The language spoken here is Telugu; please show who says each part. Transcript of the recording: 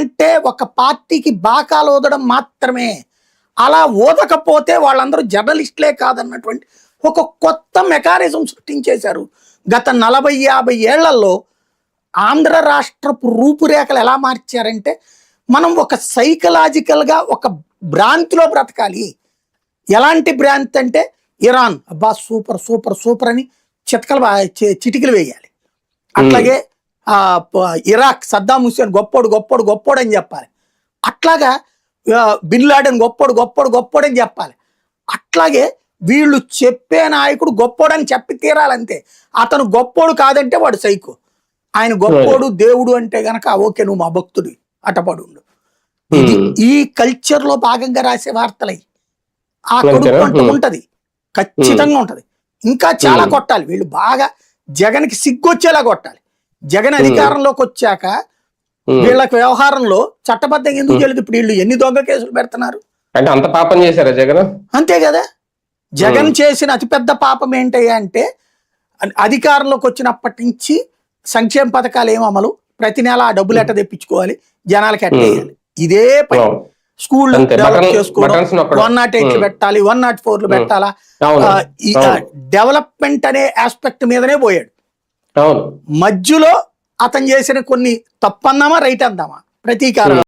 Speaker 1: అంటే ఒక పార్టీకి బాకాలు ఊదడం మాత్రమే. అలా ఊదకపోతే వాళ్ళందరూ జర్నలిస్టులే కాదన్నటువంటి ఒక కొత్త మెకానిజం సృష్టించేశారు. గత 40-50 ఏళ్లలో ఆంధ్ర రాష్ట్రపు రూపురేఖలు ఎలా మార్చారంటే, మనం ఒక సైకలాజికల్గా ఒక భ్రాంతిలో బ్రతకాలి. ఎలాంటి భ్రాంతి అంటే, ఇరాన్ అబ్బా సూపర్ సూపర్ సూపర్ అని చిటికలు వేయాలి. అట్లాగే ఇరాక్ సద్దాం హుస్సేన్ గొప్పోడు గొప్పోడు గొప్పోడు అని చెప్పాలి. అట్లాగా బిన్ లాడెన్ గొప్పోడు గొప్పోడు గొప్పోడు అని చెప్పాలి. అట్లాగే వీళ్ళు చెప్పే నాయకుడు గొప్పోడని చెప్పి తీరాలంతే. అతను గొప్పోడు కాదంటే వాడు సైకో. ఆయన గొప్పోడు దేవుడు అంటే గనక ఓకే నువ్వు మా భక్తుడు అటపడు. ఇది ఈ కల్చర్ లో భాగంగా రాసే వార్తలై ఆ కొడుకు అంటూ ఉంటది, ఖచ్చితంగా ఉంటది. ఇంకా చాలా కొట్టాలి వీళ్ళు, బాగా జగన్కి సిగ్గొచ్చేలా కొట్టాలి. జగన్ అధికారంలోకి వచ్చాక వీళ్ళకి వ్యవహారంలో చట్టబద్ధంగా ఎందుకు తెలియదు. ఇప్పుడు వీళ్ళు ఎన్ని దొంగ కేసులు పెడుతున్నారు
Speaker 2: అంటే అంత పాపం చేశారా జగన్?
Speaker 1: అంతే కదా. జగన్ చేసిన అతిపెద్ద పాపం ఏంటయ్యా అంటే, అధికారంలోకి వచ్చినప్పటి నుంచి సంక్షేమ పథకాలు ఏం అమలు, ప్రతి నెల ఆ డబ్బులు ఎట్ట తెప్పించుకోవాలి, జనాలకి ఎట్ట వేయాలి, ఇదే పని. స్కూల్ డెవలప్ చేసుకోవడం, 108 పెట్టాలి, 104 పెట్టాలా, డెవలప్మెంట్ అనే ఆస్పెక్ట్ మీదనే పోయాడు. మధ్యలో అతను చేసిన కొన్ని తప్పందామా రైట్ అందామా ప్రతీకారం